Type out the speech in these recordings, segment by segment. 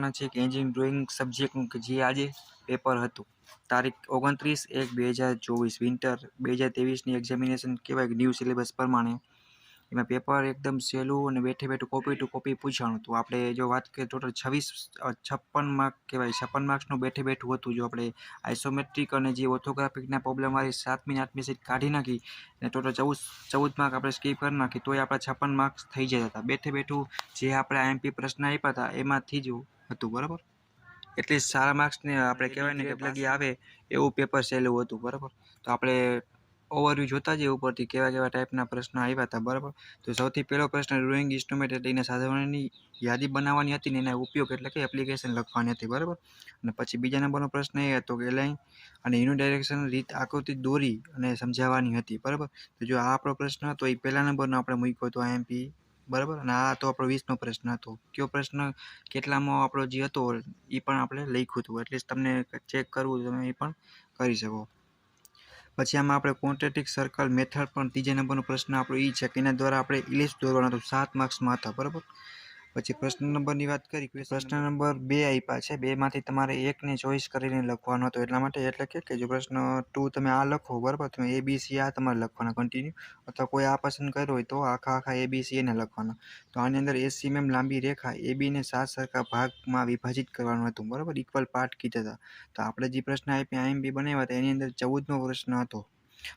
કરવાના છે કે એન્જિનિયરિંગ ડ્રોઈંગ સબ્જેક્ટનું કે જે આજે પેપર હતું તારીખ 29/1/2024 વિન્ટર 2023ની એક્ઝામિનેશન કહેવાય કે ન્યૂ સિલેબસ પ્રમાણે એમાં પેપર એકદમ સહેલું અને બેઠે બેઠું કોપી ટુ કોપી પૂછાણું હતું. આપણે જો વાત કરીએ ટોટલ 56 માર્ક કહેવાય 56 માર્ક્સનું બેઠે બેઠું હતું. જો આપણે આઇસોમેટ્રિક અને જે ઓર્થોગ્રાફિકના પ્રોબ્લેમવાળી 7મી 8મી સીટ કાઢી નાખી અને ટોટલ 14 માર્ક આપણે સ્કીપ કરી નાખી તોય આપણા 56 માર્ક્સ થઈ જતા હતા. બેઠે બેઠું જે આપણે આઈએમપી પ્રશ્ન આપ્યા હતા એમાંથી જ હતું બરાબર. એટલે સારા માર્ક્સને આપણે કહેવાય ને કે લગી આવે એવું પેપર સહેલું હતું બરાબર. તો આપણે ઓવરવ્યૂ જોતા જઈએ ઉપરથી કેવા કેવા ટાઈપના પ્રશ્નો આવ્યા હતા બરાબર. તો સૌથી પહેલો પ્રશ્ન ડ્રોઈંગ ઇન્સ્ટ્રુમેન્ટ એટલે એના સાધનોની યાદી બનાવવાની હતી ને એના ઉપયોગ એટલે કે એપ્લિકેશન લખવાની હતી બરાબર. અને પછી બીજા નંબરનો પ્રશ્ન એ હતો કે લાઈન અને યુનિડાયરેક્શન રીત આકૃતિ દોરી અને સમજાવવાની હતી બરાબર. તો જો આ આપણો પ્રશ્ન હતો એ પહેલા નંબરનો આપણે મૂક્યો હતો આઈએમપી બરાબર. અને આ તો આપણો 20નો પ્રશ્ન હતો. કયો પ્રશ્ન કેટલામાં આપણો જે હતો એ પણ આપણે લખ્યું હતું. એટલે તમને ચેક કરવું તમે એ પણ કરી શકો. પછી આમાં આપણે ક્વોડ્રેટિક સર્કલ મેથડ પણ ત્રીજા નંબરનો પ્રશ્ન આપણો એ છે કે એના દ્વારા આપણે ઇલિપ્સ દોરવાનો હતો. 7 માર્ક્સમાં હતા બરાબર. પછી પ્રશ્ન નંબરની વાત કરી પ્રશ્ન નંબર 2 આપ્યા છે. 2માંથી તમારે એકને ચોઈસ કરીને લખવાનો હતો. એટલા માટે એટલે કે જો પ્રશ્ન 2 તમે આ લખો બરાબર. તમે ABC આ તમારે લખવાના કન્ટિન્યુ અથવા કોઈ આ પસંદ કર્યો હોય તો આખા ABC એને લખવાના. તો આની અંદર 80 mm લાંબી રેખા AB ને 7 સરખા ભાગમાં વિભાજિત કરવાનું હતું બરાબર. ઇક્વલ પાર્ટ કીધા હતા. તો આપણે જે પ્રશ્ન આપ્યા આઈએમપી બનાવ્યા હતા એની અંદર 14મો પ્રશ્ન હતો.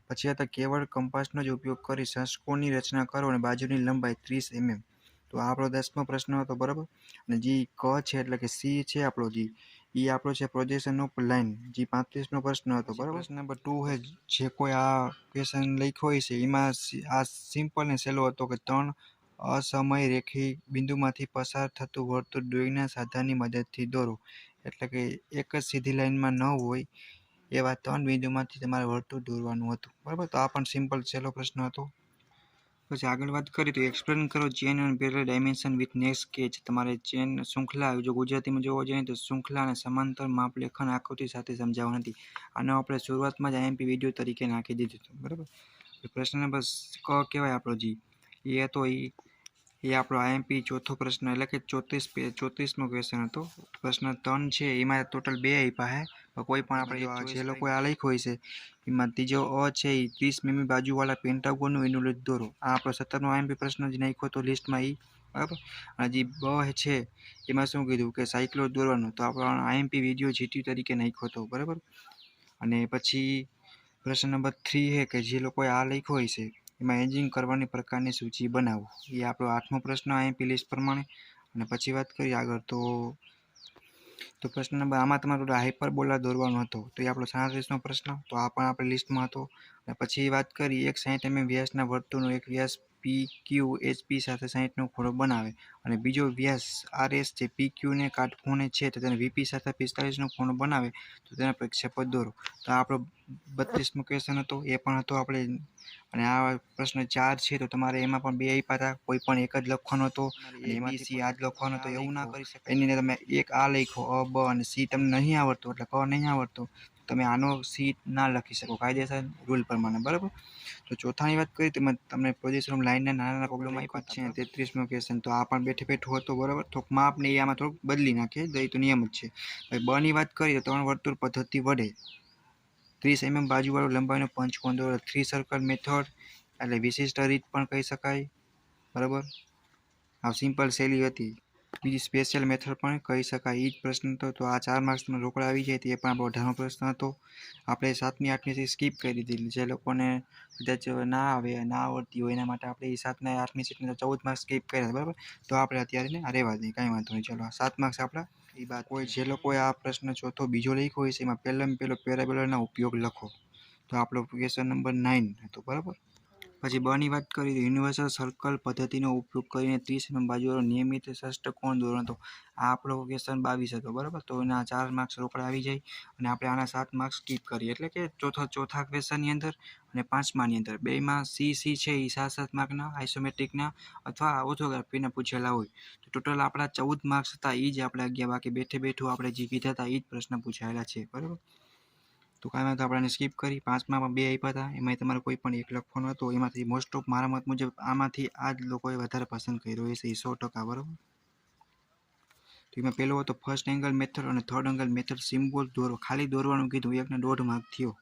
પછી હતા કેવળ કંપાસનો જ ઉપયોગ કરી ષટ્કોણની રચના કરો અને બાજુની લંબાઈ 30 mm. તો આ આપણો 10મો પ્રશ્ન હતો બરાબર. અને જે ક છે એટલે કે સી છે આપણો એ આપણો છે પ્રોજેક્શન ઓફ લાઇન જે 35મો પ્રશ્ન હતો બરાબર. પ્રશ્ન નંબર 2 છે જે કોઈ આ ક્વેશ્ચન લખ્યો હોય છે એમાં આ સિમ્પલ ને સહેલો હતો કે 3 અસમય રેખી બિંદુમાંથી પસાર થતું વર્તુળ ડ્રોઈંગના સાધનની મદદથી દોરો. એટલે કે એક જ સીધી લાઈનમાં ન હોય એવા 3 બિંદુમાંથી તમારે વર્તુળ દોરવાનું હતું બરાબર. તો આ પણ સિમ્પલ સહેલો પ્રશ્ન હતો. પછી આગળ વાત કરીએ તો એક્સપ્લેન કરો ચેન અને parallel dimension with next sketch. તમારે ચેન શૃંખલા જો ગુજરાતીમાં જોવા જઈએ તો શૃંખલા અને સમાંતર માપલેખન આકૃતિ સાથે સમજાવવાની હતી. આનો આપણે શરૂઆતમાં જ આઈએમપી વિડીયો તરીકે નાખી દીધું હતું બરાબર. પ્રશ્ન નંબર ક કહેવાય આપણો એ હતો એ આપણો આઈએમપી ચોથો પ્રશ્ન એટલે કે 34મો ક્વેશ્ચન હતો. પ્રશ્ન 3 છે એમાં ટોટલ 2 આપ્યા છે. કોઈ પણ આપણે જે લોકો આ લખ્યો હોય છે એમાં ત્રીજો છે એ 30 mm બાજુવાળા પેન્ટાગોનનું ઇન્વોલ્યુટ દોરો. આ આપણો 17મો આઈએમપી પ્રશ્ન જ નાખ્યો હતો લિસ્ટમાં બરાબર. અને જે બ છે એમાં શું કીધું કે સાયક્લો દોરવાનું. તો આપણો આઈએમપી વિડીયો જીટી તરીકે નાખ્યો હતો બરાબર. અને પછી પ્રશ્ન નંબર 3 છે કે જે લોકોએ આ લખ્યો હોય છે એમાં એન્જિનિયરિંગ કરવાની પ્રકારની સૂચિ બનાવો. એ આપણો 8મો પ્રશ્ન આઈએમપી લિસ્ટ પ્રમાણે. અને પછી વાત કરીએ આગળ તો પ્રશ્ન નંબર આમાં તમારે હાઇપરબોલા દોરવાનો હતો. તો એ આપણો 37મો પ્રશ્ન. તો આ પણ આપણે લિસ્ટમાં હતો. અને પછી વાત કરી એક 60 mm વ્યાસના વર્તુળનો એક વ્યાસ PQ HP સાથે 60નો ખૂણો બનાવે અને બીજો વ્યાસ RS જે PQ ને કાટખૂણે છે તો તેને VP સાથે 45નો ખૂણો બનાવે તો તેના પ્રક્ષેપો દોરો. તો આ આપણો 32મો ક્વેશ્ચન હતો. એ પણ હતો આપણે. અને આ પ્રશ્ન 4 છે તો તમારે એમાં પણ 2 આપ્યા હતા. કોઈ પણ એક જ લખવાનો હતો અને એમાંથી આ જ લખવાનો હતો એવું ના કરી શકાય. એની અંદર તમે એક આ લખો અ બ અને સી તમને નહીં આવડતો એટલે ક નહીં આવડતો તમે આનો સી ના લખી શકો કાયદેસર રૂલ પ્રમાણે બરાબર. તો ચોથાની વાત કરીએ તો તમને પ્રોજેક્શન ઓફ લાઇનના નાના પ્રોબ્લેમ આપ્યા છે 33મો ક્વેશ્ચન. તો આ પણ બેઠે બેઠું હતો બરાબર. થોડુંક માપ ને આમાં થોડુંક બદલી નાખીએ તો એ તો નિયમ જ છે. હવે બ ની વાત કરીએ તો 3 વર્તુળ પદ્ધતિ વડે 30 mm બાજુવાળો લંબાઈનો પંચકોણ દોરો. 3 સર્કલ મેથડ એટલે વિશિષ્ટ રીત પણ કહી શકાય બરાબર. આ સિમ્પલ શૈલી હતી. બીજી સ્પેશિયલ મેથડ પણ કહી શકાય. એ જ પ્રશ્ન હતો. તો આ 4 માર્ક્સમાં રોકડા આવી જાય તે પણ આપણો 18મો પ્રશ્ન હતો. આપણે 7મી 8મી સ્કીપ કરી દીધી. જે લોકોને કદાચ ના આવે ના આવડતી હોય એના માટે આપણે એ 7 અને 8મી સીટને 14 માર્ક્સ સ્કીપ કર્યા બરાબર. તો આપણે અત્યારે રહેવા દઈએ કાંઈ વાંધો નહીં. ચલો 7 માર્ક્સ આપણા એ બાદ કોઈ જે લોકોએ આ પ્રશ્ન ચોથો બીજો લખ્યો હોય છે એમાં પહેલો પેરાબોલાના ઉપયોગ લખો. તો આપણો ક્વેશ્ચન નંબર 9 હતો બરાબર. પછી બ ની વાત કરીએ તો યુનિવર્સલ સર્કલ પદ્ધતિનો ઉપયોગ કરીને 30 mm બાજુવાળો નિયમિત ષષ્ઠકોણ દોરવાનો હતો. આ આપણો ક્વેશ્ચન 22 હતો બરાબર. તો એના 4 માર્ક્સ રોકડા આવી જાય અને આપણે આના 7 માર્ક્સ સ્કીપ કરીએ. એટલે કે ચોથા ક્વેશ્ચનની અંદર અને 5માની અંદર બેમાં સી છે એ 7 માર્કના આઇસોમેટ્રિકના અથવા ઓર્થોગ્રાફીના પૂછેલા હોય. તો ટોટલ આપણા 14 માર્ક્સ હતા એ જ આપણે ગયા. બાકી બેઠે બેઠું આપણે જે કીધા હતા એ જ પ્રશ્ન પૂછાયેલા છે બરાબર. તો કાંઈ વાંધો આપણે સ્કીપ કરી. 5માં પણ 2 આપ્યા હતા. એમાં તમારે કોઈ પણ એક લખવાનો હતો. એમાંથી મોસ્ટ ઓફ મારા મત મુજબ આમાંથી આ જ લોકોએ વધારે પસંદ કર્યો હશે એ 100% બરાબર. તો એમાં પહેલો હતો ફર્સ્ટ એંગલ મેથડ અને થર્ડ એંગલ મેથડ સિમ્બોલ દોરો. ખાલી દોરવાનું કીધું, 1 ને 1.5 માર્ક થયો.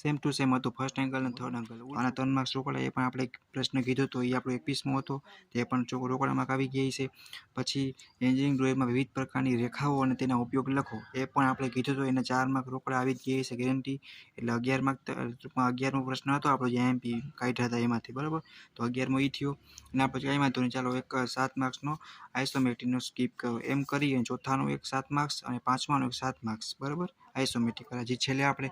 સેમ ટુ સેમ હતું ફર્સ્ટ એંગલ અને થર્ડ એંગલ. આના 3 માર્ક્સ રોકડા, એ પણ આપણે એક પ્રશ્ન કીધો તો એ આપણો 21મો હતો, તે પણ રોકડા માર્ક આવી ગયા છે. પછી એન્જિનિયરિંગ ડ્રોઈંગમાં વિવિધ પ્રકારની રેખાઓ અને તેના ઉપયોગ લખો, એ પણ આપણે કીધું તો એના 4 માર્ક રોકડા આવી જ ગયા છે ગેરંટી. એટલે 11 માર્ક, ટૂંકમાં 11મો પ્રશ્ન હતો આપણો જે એમપી કાઢ્યા હતા એમાંથી, બરાબર. તો 11મો એ થયો. અને આપણે કંઈ વાંધો નહીં, ચાલો એક 7 માર્ક્સનો આઇસોમેટ્રિકનો સ્કીપ કરો એમ કરી, અને ચોથાનો એક 7 માર્ક્સ અને પાંચમાનો એક 7 માર્ક્સ, બરાબર, આઇસોમેટ્રિક. હજી છેલ્લે આપણે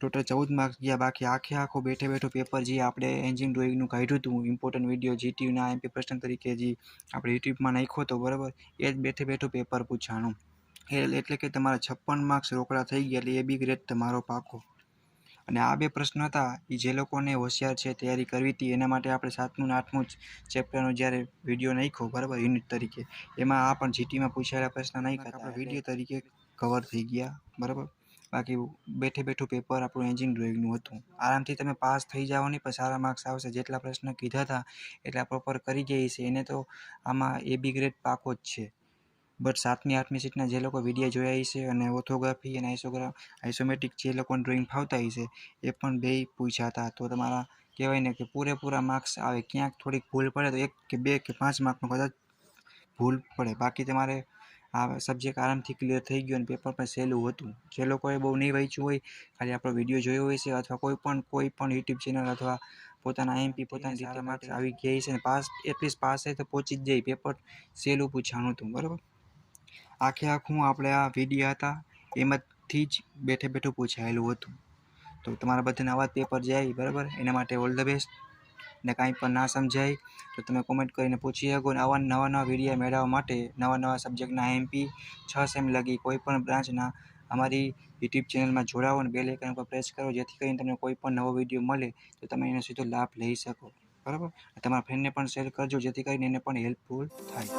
ટોટલ 14 માર્ક્સ ગયા બાકી. આખો બેઠો પેપર જે આપણે એન્જિન ડ્રોઈંગનું કાઢ્યું હતું, ઇમ્પોર્ટન્ટ વિડીયો જીટીયુના એમપી પ્રશ્ન તરીકે જે આપણે યુટ્યુબમાં નાખ્યો હતો, બરાબર, એ જ બેઠું પેપર પૂછાણું. એટલે કે તમારા 56 માર્ક્સ રોકડા થઈ ગયા. એટલે એ બી ગ્રેડ તમારો પાકો. અને આ 2 પ્રશ્ન હતા એ જે લોકોને હોશિયાર છે, તૈયારી કરવી હતી, એના માટે આપણે 7મું અને 8મું ચેપ્ટરનો જ્યારે વિડીયો નાખ્યો, બરાબર, યુનિટ તરીકે, એમાં આ પણ જીટીમાં પૂછાયેલા પ્રશ્ન નાખ્યા હતા, વિડીયો તરીકે કવર થઈ ગયા, બરાબર. બાકી બેઠું પેપર આપણું એન્જિન ડ્રોઈંગનું હતું. આરામથી તમે પાસ થઈ જાઓ નહીં, પણ સારા માર્ક્સ આવશે. જેટલા પ્રશ્ન કીધા હતા એટલા પ્રોપર કરી ગયા છે, એને તો આમાં એ બી ગ્રેડ પાકો જ છે. બટ 7મી 8મી સીટના જે લોકો વિડીયો જોયા છે અને ઓર્થોગ્રાફી અને આઇસોમેટ્રિક જે લોકોને ડ્રોઈંગ ફાવતા હશે, એ પણ 2 પૂછ્યા હતા. તો તમારા કહેવાય ને કે પૂરેપૂરા માર્ક્સ આવે. ક્યાંક થોડીક ભૂલ પડે તો 1 કે 2 કે 5 માર્કનો કદાચ ભૂલ પડે, બાકી તમારે આ સબ્જેક્ટ આરામથી ક્લિયર થઈ ગયો અને પેપર પણ સહેલું હતું. જે લોકોએ બહુ નહીં વાંચ્યું હોય, ખાલી આપણો વિડીયો જોયો હોય છે, અથવા કોઈ પણ યુટ્યુબ ચેનલ અથવા પોતાના એમપી પોતાની રીતે માર્ક્સ આવી ગયા છે, અને પાસ એટલીસ્ટ પાસે તો પહોંચી જ જાય. પેપર સહેલું પૂછાણું હતું, બરાબર. આખું આપણે આ વિડીયો હતા એમાંથી જ બેઠું પૂછાયેલું હતું. તો તમારા બધાને આવા જ પેપર જાય, બરાબર. એના માટે ઓલ ધ બેસ્ટ. ને કાંઈ પણ ના સમજાય તો તમે કોમેન્ટ કરીને પૂછી શકો. અને આવા નવા વિડીયો મેળવવા માટે નવા સબ્જેક્ટના એમપી 6 સેમ લગી કોઈ પણ બ્રાન્ચના અમારી યુટ્યુબ ચેનલમાં જોડાવો અને બેલ આઇકન પર પ્રેસ કરો, જેથી કરીને તમને કોઈ પણ નવો વિડીયો મળે તો તમે એનો સીધો લાભ લઈ શકો, બરાબર. તમારા ફ્રેન્ડને પણ શેર કરજો, જેથી કરીને એને પણ હેલ્પફુલ થાય.